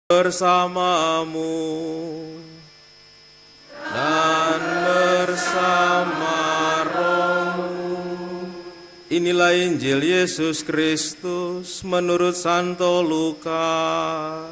bersamamu dan bersama rohmu. Inilah Injil Yesus Kristus menurut Santo Lukas.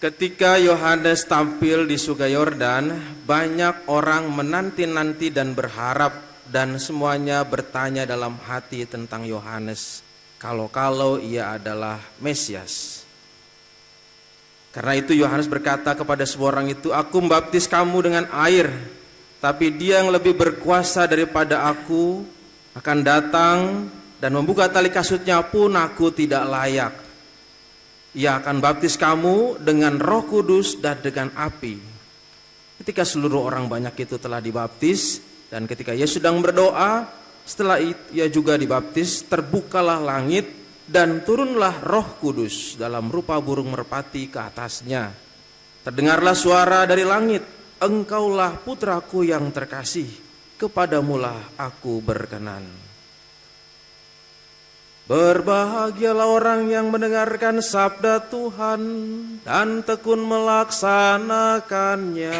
Ketika Yohanes tampil di Sungai Yordan, banyak orang menanti-nanti dan berharap, dan semuanya bertanya dalam hati tentang Yohanes, kalau ia adalah Mesias. Karena itu Yohanes berkata kepada semua orang itu, "Aku membaptis kamu dengan air, tapi Dia yang lebih berkuasa daripada aku akan datang, dan membuka tali kasutnya pun aku tidak layak. Ia akan baptis kamu dengan Roh Kudus dan dengan api." Ketika seluruh orang banyak itu telah dibaptis, dan ketika ia sedang berdoa, setelah ia juga dibaptis, terbukalah langit dan turunlah Roh Kudus dalam rupa burung merpati ke atasnya. Terdengarlah suara dari langit, "Engkaulah putraku yang terkasih, kepadamulah aku berkenan." Berbahagialah orang yang mendengarkan sabda Tuhan dan tekun melaksanakannya.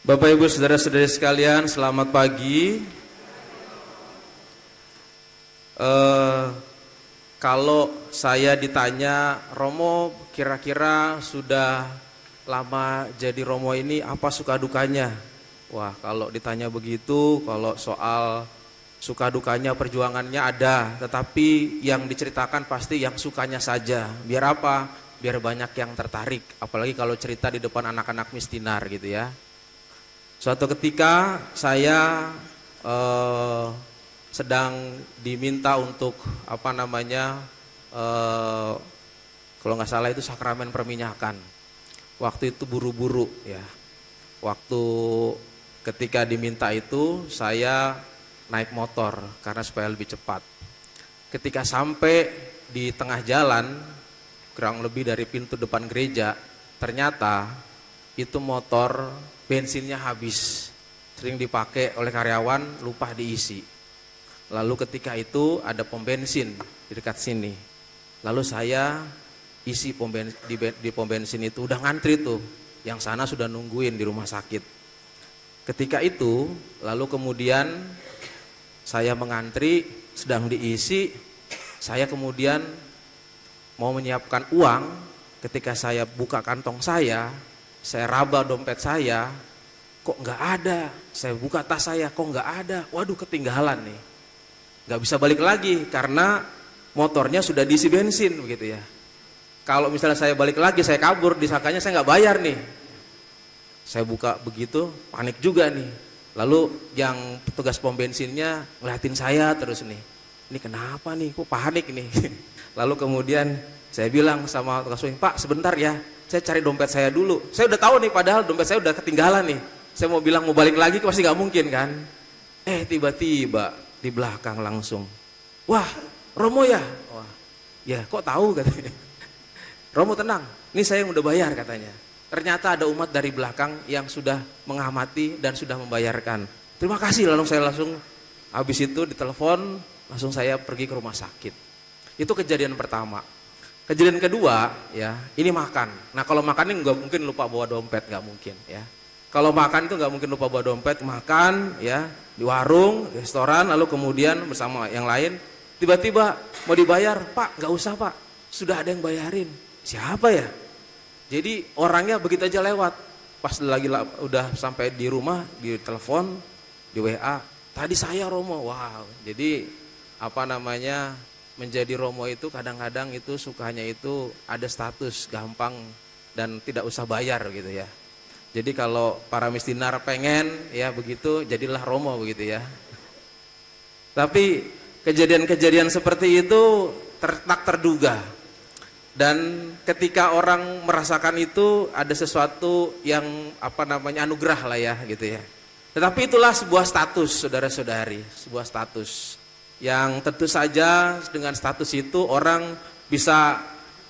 Bapak Ibu Saudara-saudari sekalian, selamat pagi. Kalau saya ditanya, Romo kira-kira sudah lama jadi Romo ini, apa suka dukanya? Wah, kalau ditanya begitu, kalau soal suka dukanya, perjuangannya ada, tetapi yang diceritakan pasti yang sukanya saja. Biar apa? Biar banyak yang tertarik, apalagi kalau cerita di depan anak-anak mistinar gitu ya. Suatu ketika saya sedang diminta untuk kalau nggak salah itu sakramen perminyakan. Waktu itu buru-buru ya. Waktu ketika diminta itu saya naik motor karena supaya lebih cepat. Ketika sampai di tengah jalan, kurang lebih dari pintu depan gereja, ternyata itu motor bensinnya habis, sering dipakai oleh karyawan, lupa diisi. Lalu ketika itu ada pom bensin di dekat sini. Lalu saya isi di pom bensin itu, udah ngantri tuh, yang sana sudah nungguin di rumah sakit. Ketika itu, lalu kemudian saya mengantri, sedang diisi, saya kemudian mau menyiapkan uang. Ketika saya buka kantong saya raba dompet saya, kok nggak ada. Saya buka tas saya, kok nggak ada. Waduh, ketinggalan nih. Nggak bisa balik lagi karena motornya sudah diisi bensin begitu ya. Kalau misalnya saya balik lagi, saya kabur, disangkanya saya nggak bayar nih. Saya buka begitu, panik juga nih. Lalu yang petugas pom bensinnya ngeliatin saya terus nih. Ini kenapa nih, kok panik nih. Lalu kemudian saya bilang sama petugas pom, "Pak, sebentar ya, saya cari dompet saya dulu." Saya udah tahu nih, padahal dompet saya udah ketinggalan nih. Saya mau bilang mau balik lagi, pasti gak mungkin kan. Tiba-tiba di belakang langsung, "Wah, Romo ya?" "Wah, ya, kok tahu?" katanya. "Romo tenang, ini saya yang udah bayar," katanya. Ternyata ada umat dari belakang yang sudah mengamati dan sudah membayarkan. "Terima kasih." Lalu saya langsung, habis itu ditelepon, langsung saya pergi ke rumah sakit. Itu kejadian pertama. Kejadian kedua ya, ini makan. Nah kalau makan ini nggak mungkin lupa bawa dompet, nggak mungkin ya. Kalau makan itu nggak mungkin lupa bawa dompet, makan ya di warung, di restoran, lalu kemudian bersama yang lain, tiba-tiba mau dibayar, "Pak, nggak usah Pak, sudah ada yang bayarin." siapa ya? Jadi orangnya begitu aja lewat. Pas lagi udah sampai di rumah, di telepon, di WA, tadi saya Romo. Wow. Jadi menjadi Romo itu kadang-kadang itu sukanya itu ada status gampang dan tidak usah bayar gitu ya. Jadi kalau para mistinar pengen ya begitu, jadilah Romo begitu ya. Tapi kejadian-kejadian seperti itu tak terduga. Dan ketika orang merasakan itu ada sesuatu yang anugerah lah ya gitu ya. Tetapi itulah sebuah status, saudara-saudari, sebuah status yang tentu saja dengan status itu orang bisa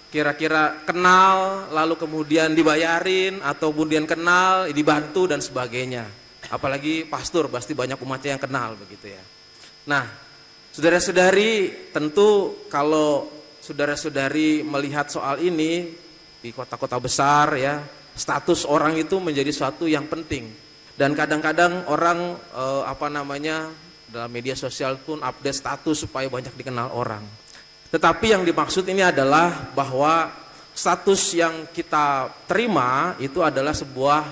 kira-kira kenal, lalu kemudian dibayarin, atau kemudian kenal, dibantu dan sebagainya. Apalagi pastor, pasti banyak umatnya yang kenal begitu ya. Nah, saudara-saudari, tentu kalau saudara-saudari melihat soal ini di kota-kota besar ya, status orang itu menjadi suatu yang penting. Dan kadang-kadang orang dalam media sosial pun update status supaya banyak dikenal orang. Tetapi yang dimaksud ini adalah bahwa status yang kita terima itu adalah sebuah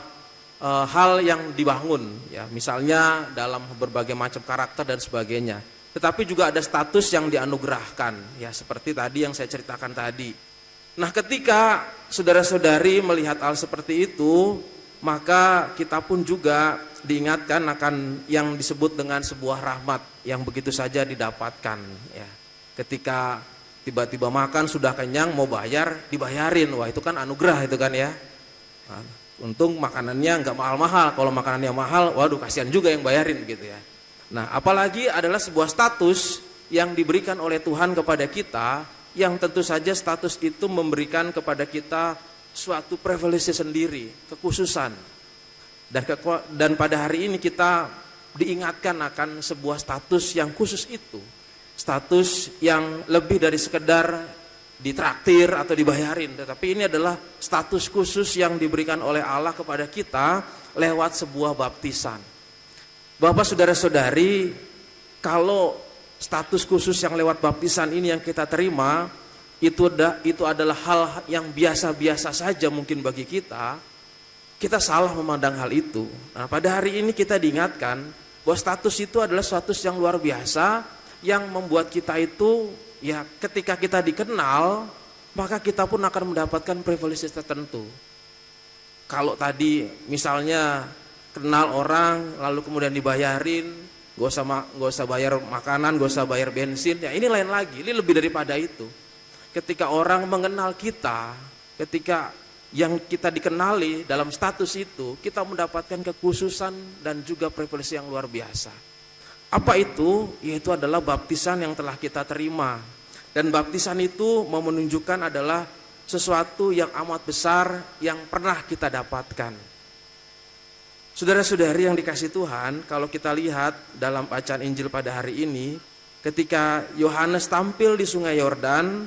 hal yang dibangun ya, misalnya dalam berbagai macam karakter dan sebagainya. Tetapi juga ada status yang dianugerahkan ya, seperti tadi yang saya ceritakan tadi. Nah, ketika saudara-saudari melihat hal seperti itu, maka kita pun juga diingatkan akan yang disebut dengan sebuah rahmat yang begitu saja didapatkan ya. Ketika tiba-tiba makan sudah kenyang mau bayar, dibayarin, wah itu kan anugerah itu kan ya. Nah, untung makanannya nggak mahal-mahal, kalau makanannya mahal, waduh kasihan juga yang bayarin gitu ya. Nah, apalagi adalah sebuah status yang diberikan oleh Tuhan kepada kita, yang tentu saja status itu memberikan kepada kita suatu privilege sendiri, kekhususan. Dan pada hari ini kita diingatkan akan sebuah status yang khusus itu. Status yang lebih dari sekedar ditraktir atau dibayarin, tetapi ini adalah status khusus yang diberikan oleh Allah kepada kita lewat sebuah baptisan. Bapak, saudara-saudari, kalau status khusus yang lewat baptisan ini yang kita terima, itu adalah hal yang biasa-biasa saja mungkin bagi kita salah memandang hal itu. Nah, pada hari ini kita diingatkan bahwa status itu adalah status yang luar biasa, yang membuat kita itu ya ketika kita dikenal, maka kita pun akan mendapatkan privilege tertentu. Kalau tadi misalnya kenal orang lalu kemudian dibayarin, gak usah bayar makanan, gak usah bayar bensin, ya ini lain lagi, ini lebih daripada itu. Ketika orang mengenal kita, ketika yang kita dikenali dalam status itu, kita mendapatkan kekhususan dan juga privilege yang luar biasa. Apa itu? Yaitu adalah baptisan yang telah kita terima. Dan baptisan itu mau menunjukkan adalah sesuatu yang amat besar yang pernah kita dapatkan. Saudara-saudari yang dikasih Tuhan, kalau kita lihat dalam bacaan Injil pada hari ini, ketika Yohanes tampil di Sungai Yordan,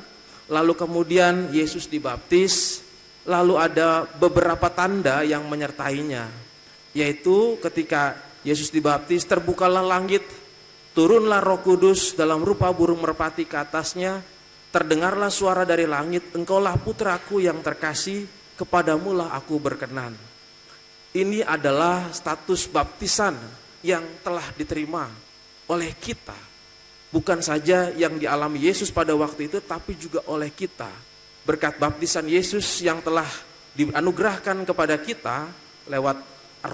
lalu kemudian Yesus dibaptis, lalu ada beberapa tanda yang menyertainya, yaitu ketika Yesus dibaptis, terbukalah langit, turunlah Roh Kudus dalam rupa burung merpati ke atasnya, terdengarlah suara dari langit, engkaulah putraku yang terkasih, kepadamulah aku berkenan. Ini adalah status baptisan yang telah diterima oleh kita. Bukan saja yang dialami Yesus pada waktu itu, tapi juga oleh kita. Berkat baptisan Yesus yang telah dianugerahkan kepada kita lewat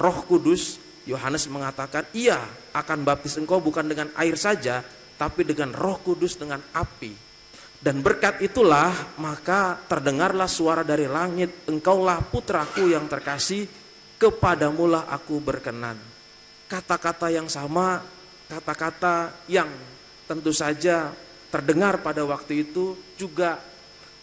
Roh Kudus, Yohanes mengatakan, ia akan baptis engkau bukan dengan air saja, tapi dengan Roh Kudus, dengan api. Dan berkat itulah maka terdengarlah suara dari langit, engkaulah putraku yang terkasih, kepadamulah aku berkenan. Kata-kata yang sama, kata-kata yang tentu saja terdengar pada waktu itu juga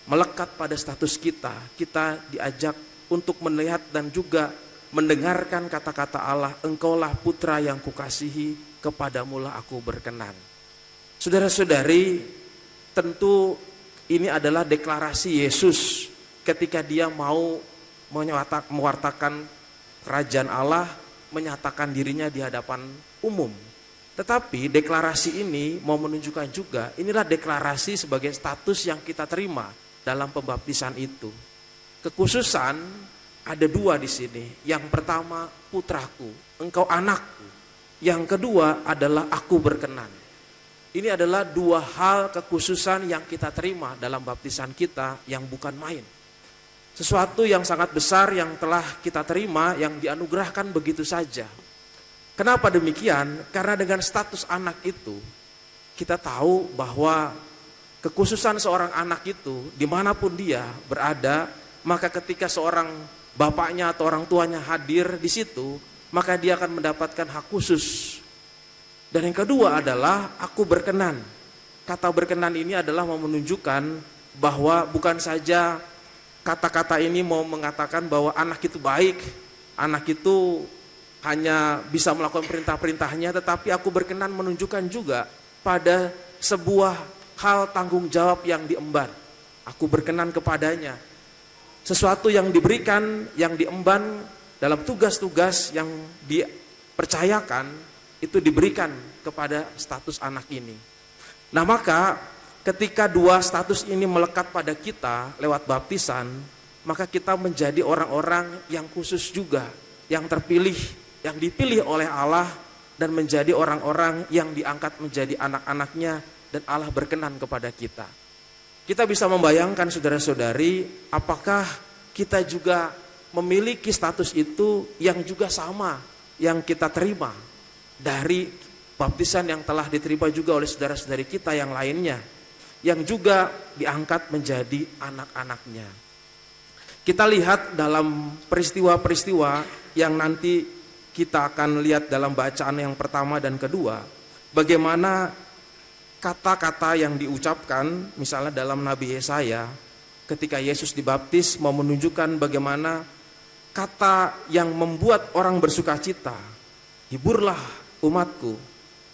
melekat pada status kita. Kita diajak untuk melihat dan juga mendengarkan kata-kata Allah, engkaulah putra yang kukasihi, kepadamulah aku berkenan. Saudara-saudari, tentu ini adalah deklarasi Yesus ketika dia mau mewartakan kerajaan Allah, menyatakan dirinya di hadapan umum. Tetapi deklarasi ini mau menunjukkan juga, inilah deklarasi sebagai status yang kita terima dalam pembaptisan itu. Kekhususan ada dua di sini. Yang pertama, putraku, engkau anakku. Yang kedua adalah aku berkenan. Ini adalah dua hal kekhususan yang kita terima dalam baptisan kita yang bukan main. Sesuatu yang sangat besar yang telah kita terima, yang dianugerahkan begitu saja. Kenapa demikian? Karena dengan status anak itu, kita tahu bahwa kekhususan seorang anak itu, dimanapun dia berada, maka ketika seorang bapaknya atau orang tuanya hadir di situ, maka dia akan mendapatkan hak khusus. Dan yang kedua adalah aku berkenan. Kata berkenan ini adalah mau menunjukkan bahwa bukan saja kata-kata ini mau mengatakan bahwa anak itu baik, anak itu hanya bisa melakukan perintah-perintahnya, tetapi aku berkenan menunjukkan juga pada sebuah hal tanggung jawab yang diemban. Aku berkenan kepadanya. Sesuatu yang diberikan, yang diemban dalam tugas-tugas yang dipercayakan, itu diberikan kepada status anak ini. Nah maka ketika dua status ini melekat pada kita lewat baptisan, maka kita menjadi orang-orang yang khusus juga, yang terpilih, yang dipilih oleh Allah, dan menjadi orang-orang yang diangkat menjadi anak-anaknya, dan Allah berkenan kepada kita. Kita bisa membayangkan saudara-saudari, apakah kita juga memiliki status itu yang juga sama, yang kita terima dari baptisan yang telah diterima juga oleh saudara-saudari kita yang lainnya, yang juga diangkat menjadi anak-anaknya. Kita lihat dalam peristiwa-peristiwa yang nanti kita akan lihat dalam bacaan yang pertama dan kedua, bagaimana kata-kata yang diucapkan, misalnya dalam Nabi Yesaya, ketika Yesus dibaptis mau menunjukkan bagaimana kata yang membuat orang bersuka cita, hiburlah umatku,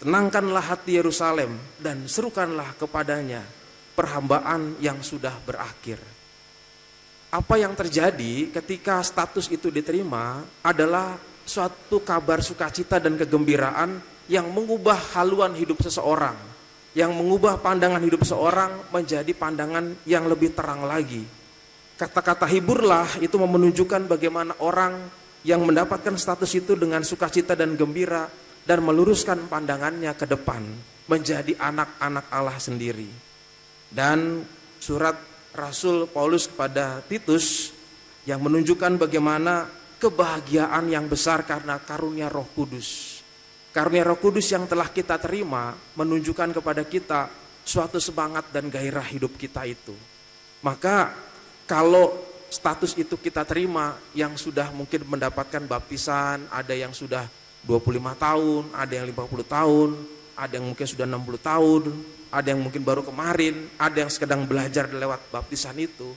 tenangkanlah hati Yerusalem, dan serukanlah kepadanya perhambaan yang sudah berakhir. Apa yang terjadi ketika status itu diterima adalah suatu kabar sukacita dan kegembiraan yang mengubah haluan hidup seseorang, yang mengubah pandangan hidup seseorang menjadi pandangan yang lebih terang lagi. Kata-kata hiburlah itu menunjukkan bagaimana orang yang mendapatkan status itu dengan sukacita dan gembira dan meluruskan pandangannya ke depan menjadi anak-anak Allah sendiri. Dan surat Rasul Paulus kepada Titus yang menunjukkan bagaimana kebahagiaan yang besar karena karunia Roh Kudus. Karunia Roh Kudus yang telah kita terima menunjukkan kepada kita suatu semangat dan gairah hidup kita itu. Maka kalau status itu kita terima, yang sudah mungkin mendapatkan baptisan, ada yang sudah 25 tahun, ada yang 50 tahun, ada yang mungkin sudah 60 tahun, ada yang mungkin baru kemarin, ada yang sedang belajar lewat baptisan itu.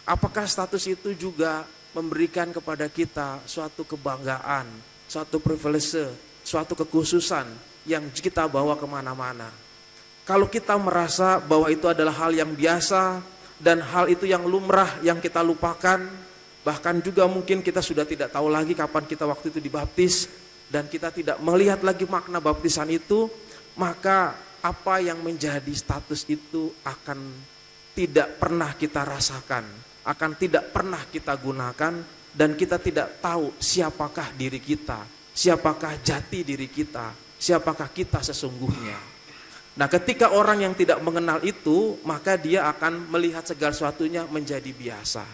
Apakah status itu juga memberikan kepada kita suatu kebanggaan, suatu privilege, suatu kekhususan yang kita bawa kemana-mana? Kalau kita merasa bahwa itu adalah hal yang biasa dan hal itu yang lumrah yang kita lupakan, bahkan juga mungkin kita sudah tidak tahu lagi kapan kita waktu itu dibaptis, dan kita tidak melihat lagi makna baptisan itu, maka apa yang menjadi status itu akan tidak pernah kita rasakan, akan tidak pernah kita gunakan, dan kita tidak tahu siapakah diri kita, siapakah jati diri kita, siapakah kita sesungguhnya. Nah, ketika orang yang tidak mengenal itu, maka dia akan melihat segala sesuatunya menjadi biasa.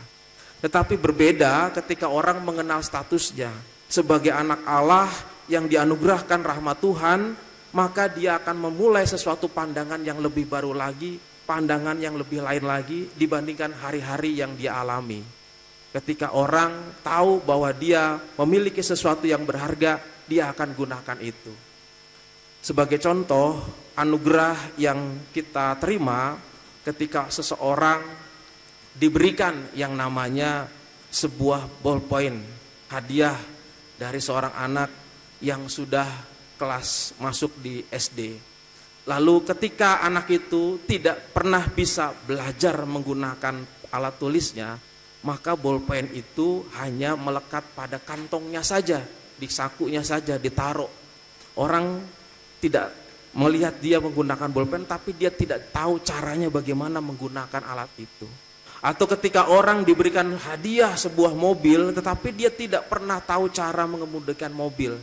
Tetapi berbeda ketika orang mengenal statusnya sebagai anak Allah yang dianugerahkan rahmat Tuhan, maka dia akan memulai sesuatu pandangan yang lebih baru lagi, pandangan yang lebih lain lagi dibandingkan hari-hari yang dia alami. Ketika orang tahu bahwa dia memiliki sesuatu yang berharga, dia akan gunakan itu. Sebagai contoh, anugerah yang kita terima ketika seseorang diberikan yang namanya sebuah ballpoint, hadiah dari seorang anak yang sudah kelas masuk di SD. Lalu ketika anak itu tidak pernah bisa belajar menggunakan alat tulisnya, maka bolpen itu hanya melekat pada kantongnya saja, di sakunya saja ditaruh. Orang tidak melihat dia menggunakan bolpen, tapi dia tidak tahu caranya bagaimana menggunakan alat itu. Atau ketika orang diberikan hadiah sebuah mobil, tetapi dia tidak pernah tahu cara mengemudikan mobil.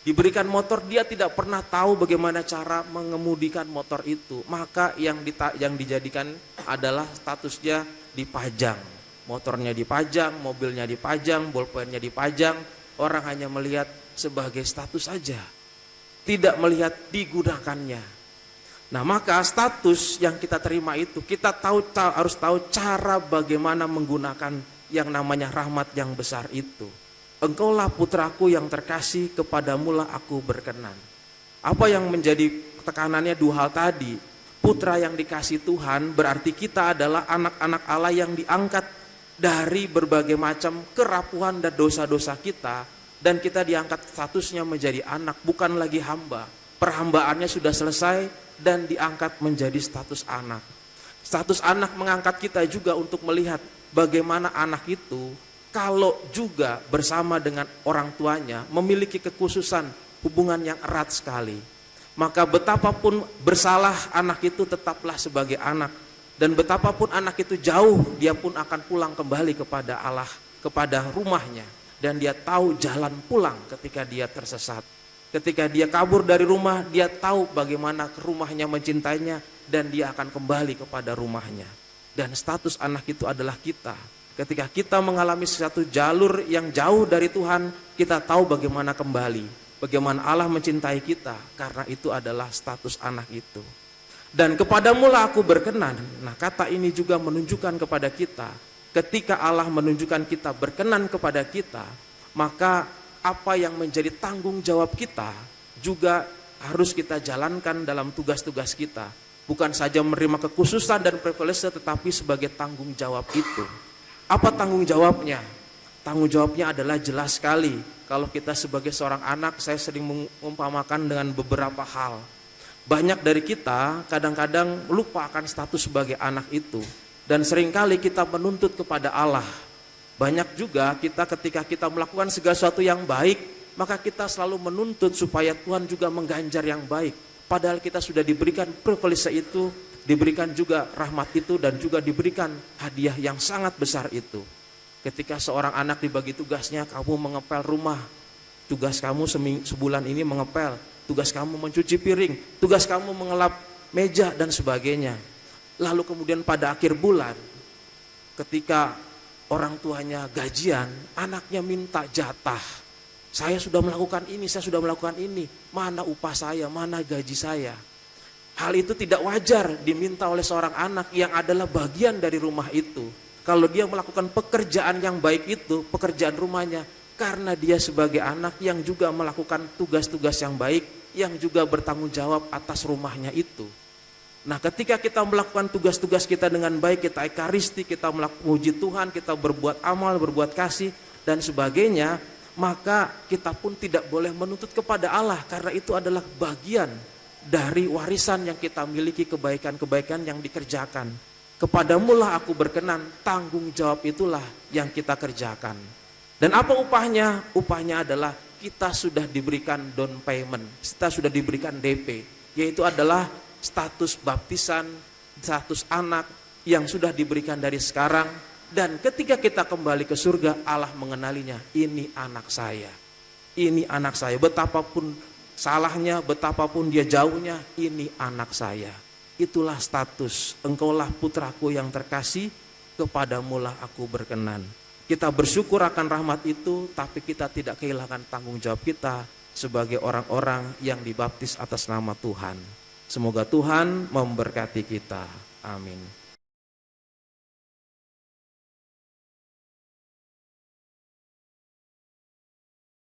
Diberikan motor, dia tidak pernah tahu bagaimana cara mengemudikan motor itu. Maka yang dijadikan adalah statusnya dipajang. Motornya dipajang, mobilnya dipajang, bolpennya dipajang. Orang hanya melihat sebagai status saja, tidak melihat digunakannya. Nah, maka status yang kita terima itu kita harus tahu cara bagaimana menggunakan yang namanya rahmat yang besar itu. Engkaulah putraku yang terkasih, kepadamulah aku berkenan. Apa yang menjadi tekanannya dua hal tadi? Putra yang dikasih Tuhan berarti kita adalah anak-anak Allah yang diangkat dari berbagai macam kerapuhan dan dosa-dosa kita, dan kita diangkat statusnya menjadi anak, bukan lagi hamba. Perhambaannya sudah selesai dan diangkat menjadi status anak. Status anak mengangkat kita juga untuk melihat bagaimana anak itu kalau juga bersama dengan orang tuanya memiliki kekhususan hubungan yang erat sekali. Maka betapapun bersalah anak itu tetaplah sebagai anak, dan betapapun anak itu jauh, dia pun akan pulang kembali kepada Allah, kepada rumahnya, dan dia tahu jalan pulang ketika dia tersesat. Ketika dia kabur dari rumah, dia tahu bagaimana rumahnya mencintainya, dan dia akan kembali kepada rumahnya. Dan status anak itu adalah kita. Ketika kita mengalami sesuatu jalur yang jauh dari Tuhan, kita tahu bagaimana kembali, bagaimana Allah mencintai kita, karena itu adalah status anak itu. Dan kepadamulah aku berkenan. Nah, kata ini juga menunjukkan kepada kita, ketika Allah menunjukkan kita berkenan kepada kita, maka apa yang menjadi tanggung jawab kita juga harus kita jalankan dalam tugas-tugas kita. Bukan saja menerima kekhususan dan privilege, tetapi sebagai tanggung jawab itu. Apa tanggung jawabnya? Tanggung jawabnya adalah jelas sekali. Kalau kita sebagai seorang anak, saya sering mengumpamakan dengan beberapa hal. Banyak dari kita kadang-kadang lupa akan status sebagai anak itu. Dan seringkali kita menuntut kepada Allah. Banyak juga kita ketika kita melakukan segala sesuatu yang baik, maka kita selalu menuntut supaya Tuhan juga mengganjar yang baik. Padahal kita sudah diberikan privilege itu, diberikan juga rahmat itu, dan juga diberikan hadiah yang sangat besar itu. Ketika seorang anak dibagi tugasnya, kamu mengepel rumah, tugas kamu sebulan ini mengepel, tugas kamu mencuci piring, tugas kamu mengelap meja dan sebagainya. Lalu kemudian pada akhir bulan, ketika orang tuanya gajian, anaknya minta jatah. Saya sudah melakukan ini, saya sudah melakukan ini. Mana upah saya, mana gaji saya? Hal itu tidak wajar diminta oleh seorang anak yang adalah bagian dari rumah itu. Kalau dia melakukan pekerjaan yang baik itu, pekerjaan rumahnya, karena dia sebagai anak yang juga melakukan tugas-tugas yang baik, yang juga bertanggung jawab atas rumahnya itu. Nah, ketika kita melakukan tugas-tugas kita dengan baik, kita ekaristi, kita memuji Tuhan, kita berbuat amal, berbuat kasih, dan sebagainya, maka kita pun tidak boleh menuntut kepada Allah, karena itu adalah bagian dari warisan yang kita miliki, kebaikan-kebaikan yang dikerjakan. Kepadamulah aku berkenan, tanggung jawab itulah yang kita kerjakan. Dan apa upahnya? Upahnya adalah kita sudah diberikan down payment, kita sudah diberikan DP, yaitu adalah status baptisan, status anak yang sudah diberikan dari sekarang. Dan ketika kita kembali ke surga, Allah mengenalinya, ini anak saya, ini anak saya. Betapapun salahnya, betapapun dia jauhnya, ini anak saya. Itulah status, engkaulah putraku yang terkasih, kepadamulah aku berkenan. Kita bersyukur akan rahmat itu, tapi kita tidak kehilangan tanggung jawab kita sebagai orang-orang yang dibaptis atas nama Tuhan. Semoga Tuhan memberkati kita. Amin.